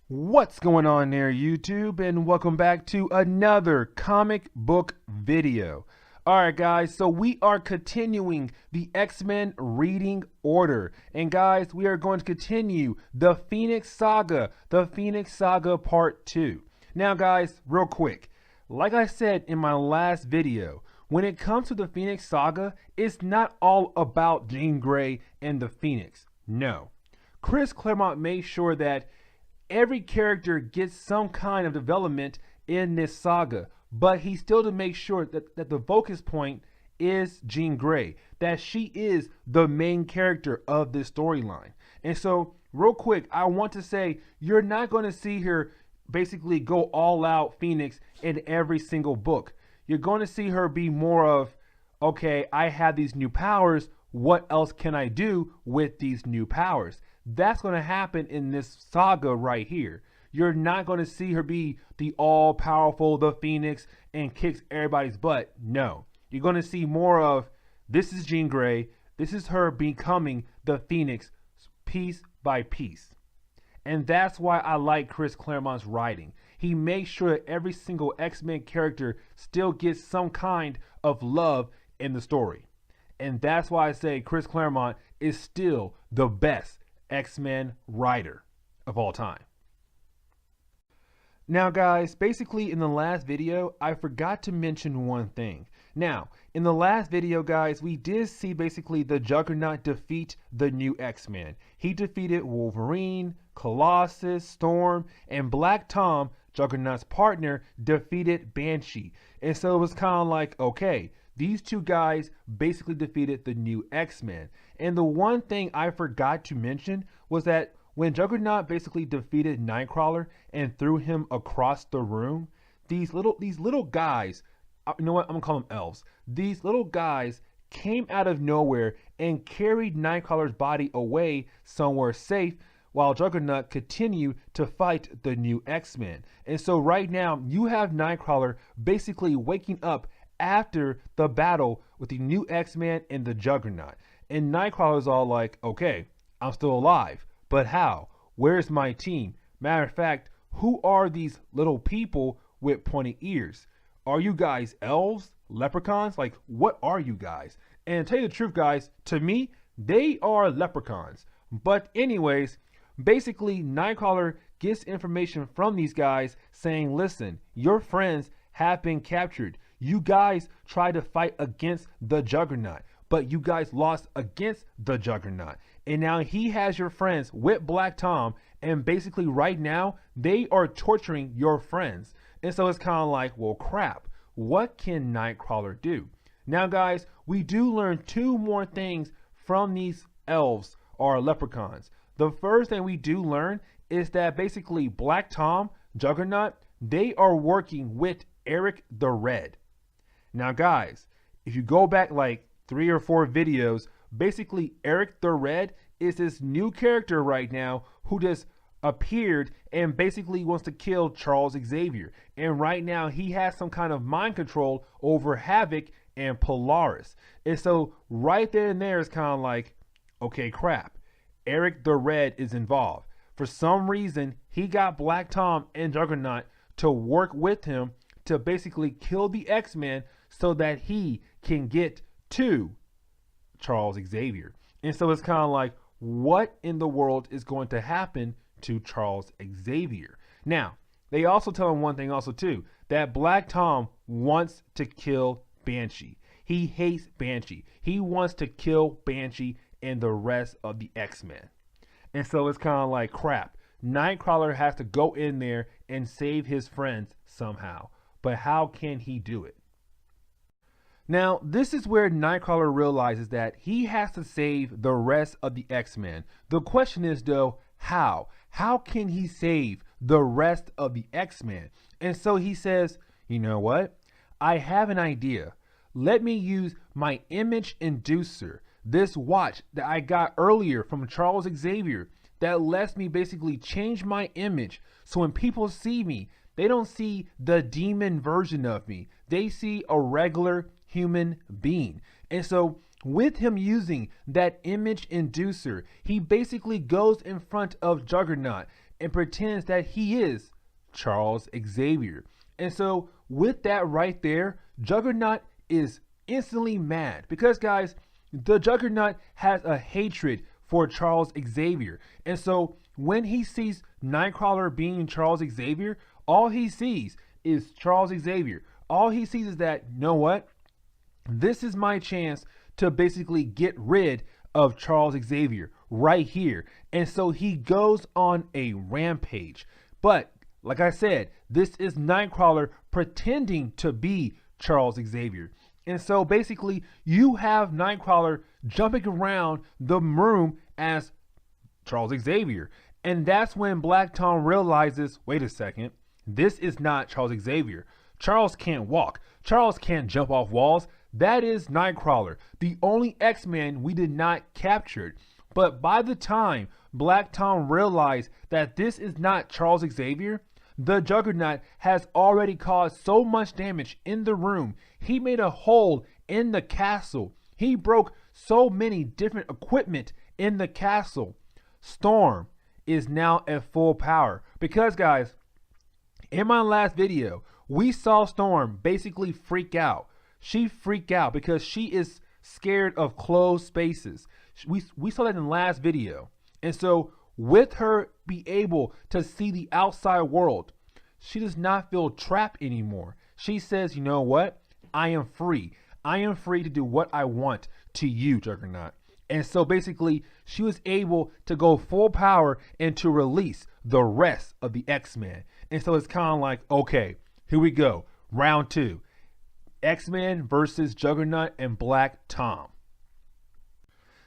What's going on there, YouTube, and welcome back to another comic book video. Alright guys, so we are continuing the X-Men reading order. And guys, we are going to continue the Phoenix Saga, Part 2. Now guys, real quick, like I said in my last video, when it comes to the Phoenix Saga, it's not all about Jean Grey and the Phoenix. No. Chris Claremont made sure that every character gets some kind of development in this saga, but he still to make sure that the focus point is Jean Grey, that she is the main character of this storyline. And so, real quick, I want to say you're not going to see her basically go all out Phoenix in every single book. You're going to see her be more of, okay, I have these new powers. What else can I do with these new powers? That's going to happen in this saga right here. You're not going to see her be the all-powerful, the Phoenix, and kicks everybody's butt. No. You're going to see more of, this is Jean Grey. This is her becoming the Phoenix piece by piece. And that's why I like Chris Claremont's writing. He makes sure that every single X-Men character still gets some kind of love in the story. And that's why I say Chris Claremont is still the best X-Men writer of all time. Now guys, basically in the last video, I forgot to mention one thing. Now, in the last video guys, we did see basically the Juggernaut defeat the new X-Men. He defeated Wolverine, Colossus, Storm, and Black Tom, Juggernaut's partner, defeated Banshee. And so it was kind of like, okay, these two guys basically defeated the new X-Men. And the one thing I forgot to mention was that when Juggernaut basically defeated Nightcrawler and threw him across the room, these little guys, you know what, I'm gonna call them elves. These little guys came out of nowhere and carried Nightcrawler's body away somewhere safe while Juggernaut continued to fight the new X-Men. And so right now you have Nightcrawler basically waking up after the battle with the new X-Men and the Juggernaut. And Nightcrawler's all like, okay, I'm still alive, but how? Where's my team? Matter of fact, who are these little people with pointy ears? Are you guys elves? Leprechauns? Like, what are you guys? And to tell you the truth, guys, to me, they are leprechauns. But anyways, basically, Nightcrawler gets information from these guys saying, listen, your friends have been captured. You guys tried to fight against the Juggernaut, but you guys lost against the Juggernaut. And now he has your friends with Black Tom, and basically right now, they are torturing your friends. And so it's kind of like, well, crap, what can Nightcrawler do? Now, guys, we do learn two more things from these elves or leprechauns. The first thing we do learn is that basically Black Tom, Juggernaut, they are working with Eric the Red. Now guys, if you go back like 3 or 4 videos, basically Eric the Red is this new character right now who just appeared and basically wants to kill Charles Xavier. And right now he has some kind of mind control over Havoc and Polaris. And so right there and there is kind of like, okay, crap, Eric the Red is involved. For some reason, he got Black Tom and Juggernaut to work with him to basically kill the X-Men so that he can get to Charles Xavier. And so it's kind of like, what in the world is going to happen to Charles Xavier? Now, they also tell him one thing also too, that Black Tom wants to kill Banshee. He hates Banshee. He wants to kill Banshee and the rest of the X-Men. And so it's kind of like, crap, Nightcrawler has to go in there and save his friends somehow. But how can he do it? Now, this is where Nightcrawler realizes that he has to save the rest of the X-Men. The question is, though, how? How can he save the rest of the X-Men? And so he says, you know what? I have an idea. Let me use my image inducer, this watch that I got earlier from Charles Xavier that lets me basically change my image. So when people see me, they don't see the demon version of me. They see a regular human being. And so with him using that image inducer, he basically goes in front of Juggernaut and pretends that he is Charles Xavier. And so with that right there, Juggernaut is instantly mad because, guys, the Juggernaut has a hatred for Charles Xavier. And so when he sees Nightcrawler being Charles Xavier, all he sees is Charles Xavier. All he sees is that, you know what? This is my chance to basically get rid of Charles Xavier right here. And so he goes on a rampage. But like I said, this is Nightcrawler pretending to be Charles Xavier. And so basically you have Nightcrawler jumping around the room as Charles Xavier. And that's when Black Tom realizes, wait a second, this is not Charles Xavier. Charles can't walk. Charles can't jump off walls. That is Nightcrawler, the only X-Men we did not capture. But by the time Black Tom realized that this is not Charles Xavier, the Juggernaut has already caused so much damage in the room. He made a hole in the castle. He broke so many different equipment in the castle. Storm is now at full power because, guys, in my last video, we saw Storm basically freak out. She freaked out because she is scared of closed spaces. We saw that in the last video. And so with her be able to see the outside world, she does not feel trapped anymore. She says, you know what? I am free. I am free to do what I want to you, Juggernaut. And so basically she was able to go full power and to release the rest of the X-Men. And so it's kind of like, okay, here we go. Round 2. X-Men versus Juggernaut and Black Tom.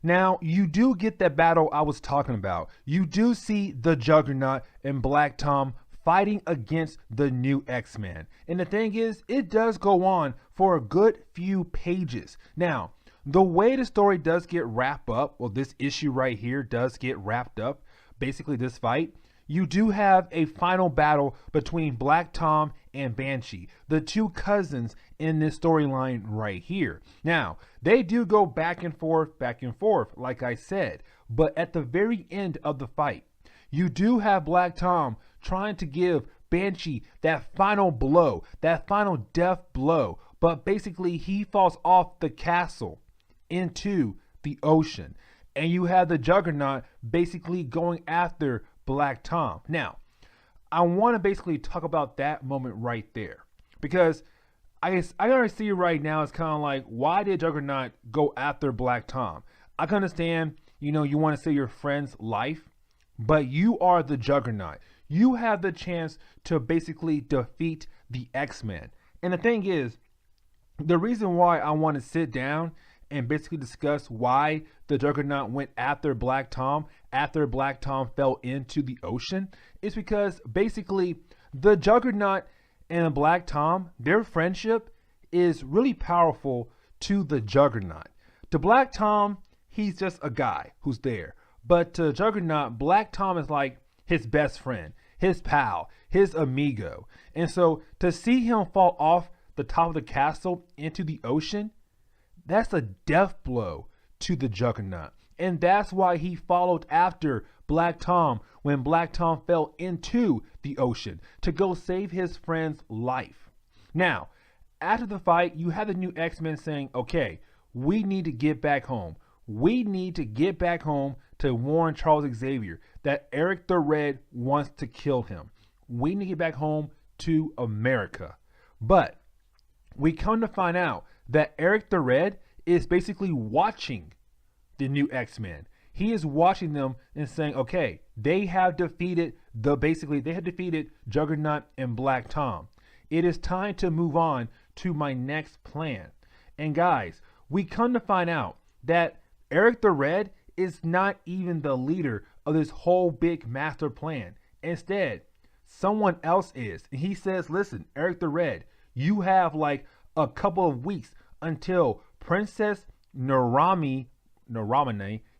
Now, you do get that battle I was talking about. You do see the Juggernaut and Black Tom fighting against the new X-Men. And the thing is, it does go on for a good few pages. Now, the way the story does get wrapped up, well, this issue right here does get wrapped up, basically this fight, you do have a final battle between Black Tom and Banshee, the two cousins in this storyline right here. Now, they do go back and forth, like I said, but at the very end of the fight, you do have Black Tom trying to give Banshee that final blow, that final death blow, but basically he falls off the castle into the ocean. And you have the Juggernaut basically going after Black Tom. Now, I want to basically talk about that moment right there because I already see right now it's kind of like, why did Juggernaut go after Black Tom? I can understand, you know, you want to save your friend's life, but you are the Juggernaut. You have the chance to basically defeat the X-Men. And the thing is, the reason why I want to sit down and basically discuss why the Juggernaut went after Black Tom after Black Tom fell into the ocean is because basically the Juggernaut and Black Tom, their friendship is really powerful to the Juggernaut. To Black Tom, he's just a guy who's there. But to Juggernaut, Black Tom is like his best friend, his pal, his amigo. And so to see him fall off the top of the castle into the ocean, that's a death blow to the Juggernaut. And that's why he followed after Black Tom when Black Tom fell into the ocean to go save his friend's life. Now, after the fight, you have the new X-Men saying, okay, we need to get back home. We need to get back home to warn Charles Xavier that Eric the Red wants to kill him. We need to get back home to America. But we come to find out that Eric the Red is basically watching the new X-Men. He is watching them and saying, okay, they have defeated Juggernaut and Black Tom. It is time to move on to my next plan. And guys, we come to find out that Eric the Red is not even the leader of this whole big master plan. Instead, someone else is. And he says, listen, Eric the Red, you have like a couple of weeks until Princess Naramani,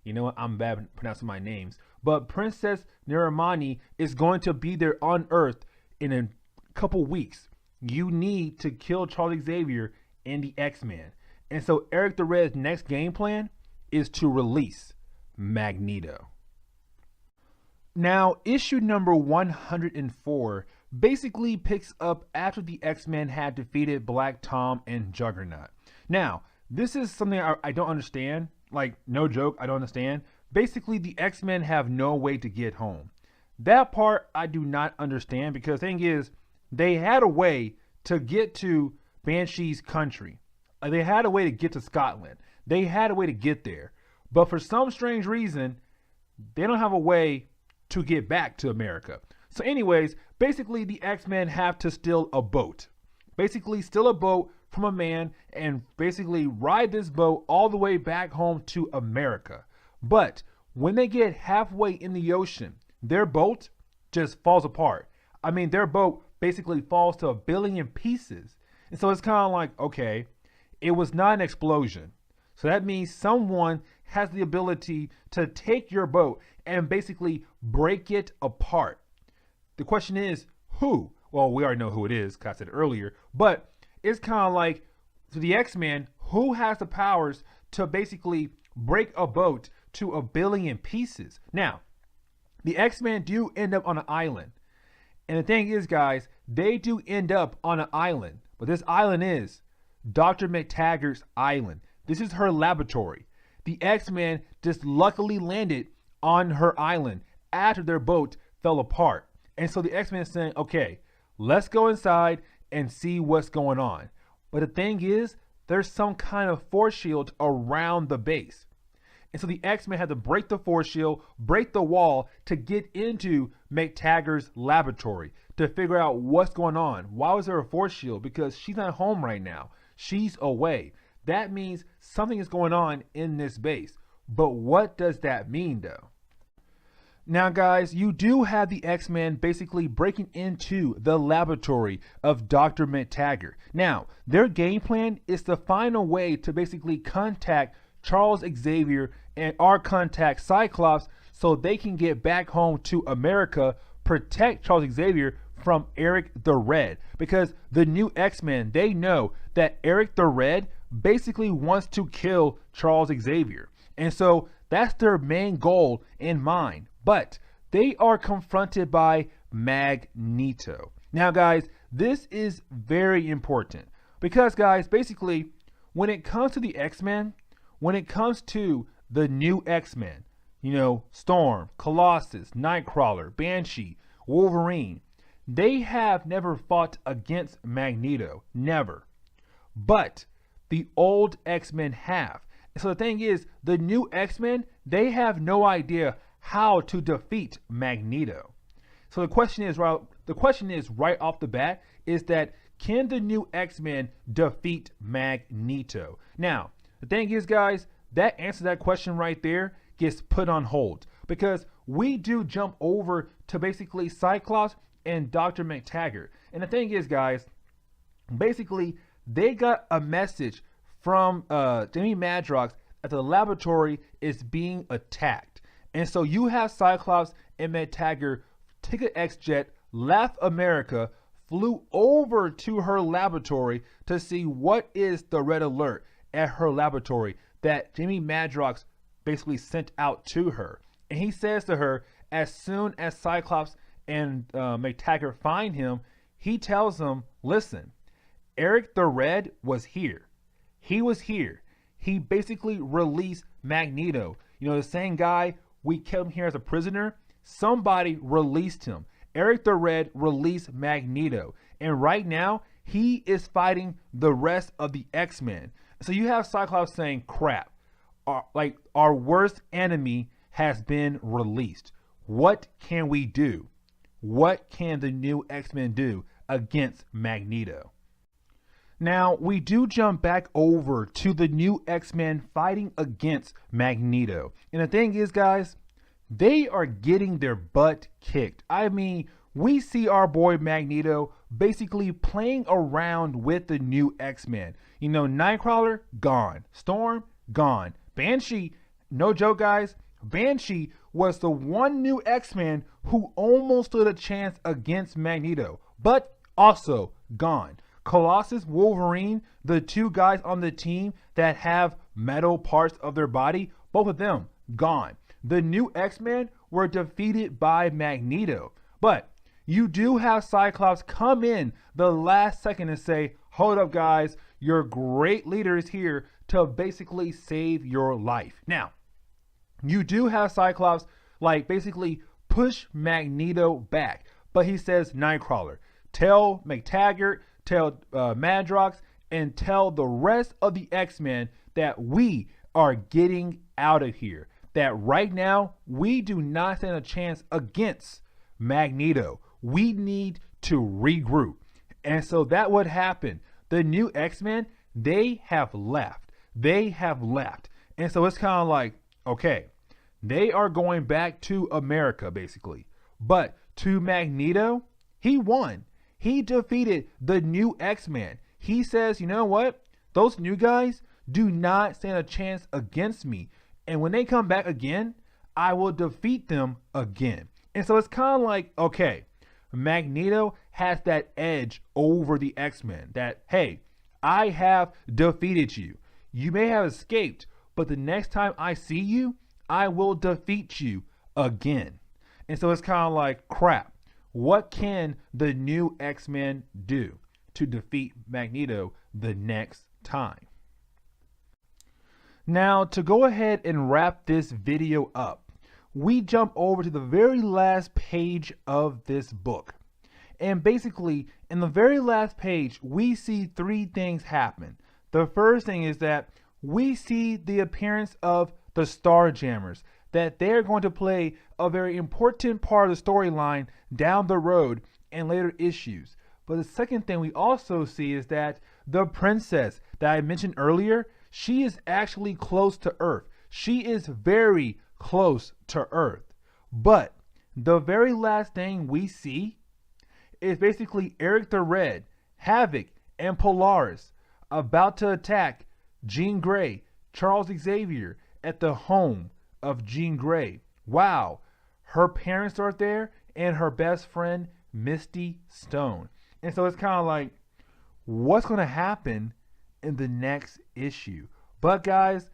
you know what, I'm bad at pronouncing my names, but Princess Naramani is going to be there on Earth in a couple weeks. You need to kill Charles Xavier and the X-Men. And so Eric the Red's next game plan is to release Magneto. Now, issue number 104 basically picks up after the X-Men had defeated Black Tom and Juggernaut. Now, this is something I don't understand. Like, no joke, I don't understand. Basically, the X-Men have no way to get home. That part I do not understand, because the thing is, they had a way to get to Banshee's country. They had a way to get to Scotland. They had a way to get there. But for some strange reason, they don't have a way to get back to America. So anyways, basically the X-Men have to steal a boat. Basically steal a boat from a man and basically ride this boat all the way back home to America. But when they get halfway in the ocean, their boat just falls apart. I mean, their boat basically falls to a billion pieces. And so it's kind of like, okay, it was not an explosion. So that means someone has the ability to take your boat and basically break it apart. The question is, who? Well, we already know who it is, because I said it earlier, but it's kind of like, for the X-Men, who has the powers to basically break a boat to a billion pieces? Now, the X-Men do end up on an island. And the thing is, guys, they do end up on an island, but this island is Dr. McTaggart's island. This is her laboratory. The X-Men just luckily landed on her island after their boat fell apart. And so the X-Men is saying, okay, let's go inside and see what's going on. But the thing is, there's some kind of force shield around the base. And so the X-Men had to break the force shield, break the wall to get into McTaggart's laboratory to figure out what's going on. Why was there a force shield? Because she's not home right now. She's away. That means something is going on in this base. But what does that mean, though? Now, guys, you do have the X-Men basically breaking into the laboratory of Dr. McTaggart. Now, their game plan is to find a way to basically contact Charles Xavier and contact Cyclops so they can get back home to America, protect Charles Xavier from Eric the Red. Because the new X-Men, they know that Eric the Red basically wants to kill Charles Xavier. And so that's their main goal in mind. But they are confronted by Magneto. Now, guys, this is very important because, guys, basically, when it comes to the X-Men, when it comes to the new X-Men, you know, Storm, Colossus, Nightcrawler, Banshee, Wolverine, they have never fought against Magneto. Never. But the old X-Men have. So the thing is, the new X-Men, they have no idea how to defeat Magneto. So the question is right off the bat is that, can the new X-Men defeat Magneto? Now, the thing is, guys, that answer to that question right there gets put on hold because we do jump over to basically Cyclops and Dr. McTaggart. And the thing is, guys, basically they got a message from Jamie Madrox that the laboratory is being attacked. And so you have Cyclops and McTaggart take an X-Jet, left America, flew over to her laboratory to see what is the red alert at her laboratory that Jamie Madrox basically sent out to her. And he says to her, as soon as Cyclops and McTaggart find him, he tells them, listen, Eric the Red was here. He was here. He basically released Magneto. You know, the same guy we kept him here as a prisoner. Somebody released him. Eric the Red released Magneto. And right now, he is fighting the rest of the X-Men. So you have Cyclops saying, crap, our worst enemy has been released. What can we do? What can the new X-Men do against Magneto? Now, we do jump back over to the new X-Men fighting against Magneto. And the thing is, guys, they are getting their butt kicked. I mean, we see our boy Magneto basically playing around with the new X-Men. You know, Nightcrawler, gone. Storm, gone. Banshee, no joke, guys, Banshee was the one new X-Men who almost stood a chance against Magneto, but also gone. Colossus, Wolverine, the two guys on the team that have metal parts of their body, both of them gone. The new X-Men were defeated by Magneto. But you do have Cyclops come in the last second and say, hold up guys, your great leader is here to basically save your life. Now, you do have Cyclops like basically push Magneto back, but he says, Nightcrawler, tell McTaggart, tell Madrox, and tell the rest of the X-Men that we are getting out of here. That right now, we do not stand a chance against Magneto. We need to regroup. And so that would happen. The new X-Men, they have left. They have left. And so it's kind of like, okay, they are going back to America, basically. But to Magneto, he won. He defeated the new X-Men. He says, you know what? Those new guys do not stand a chance against me. And when they come back again, I will defeat them again. And so it's kind of like, okay, Magneto has that edge over the X-Men that, hey, I have defeated you. You may have escaped, but the next time I see you, I will defeat you again. And so it's kind of like, crap, what can the new X-Men do to defeat Magneto the next time? Now, to go ahead and wrap this video up, we jump over to the very last page of this book. And basically, in the very last page, we see three things happen. The first thing is that we see the appearance of the Starjammers, that they're going to play a very important part of the storyline down the road in later issues. But the second thing we also see is that the princess that I mentioned earlier, she is actually close to Earth. She is very close to Earth. But the very last thing we see is basically Eric the Red, Havoc, and Polaris about to attack Jean Grey, Charles Xavier at the home of Jean Grey. Wow, her parents are there and her best friend, Misty Stone. And so it's kind of like, what's going to happen in the next issue? But guys,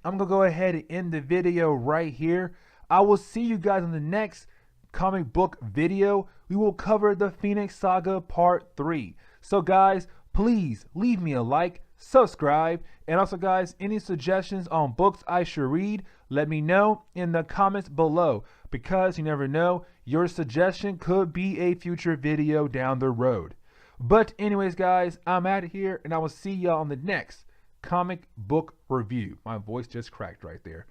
I'm going to go ahead and end the video right here. I will see you guys in the next comic book video. We will cover the Phoenix Saga Part 3. So guys, please leave me a like, subscribe, and also guys, any suggestions on books I should read, let me know in the comments below, because you never know, your suggestion could be a future video down the road. But anyways guys, I'm out of here and I will see y'all on the next comic book review. My voice just cracked right there.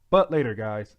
But later guys.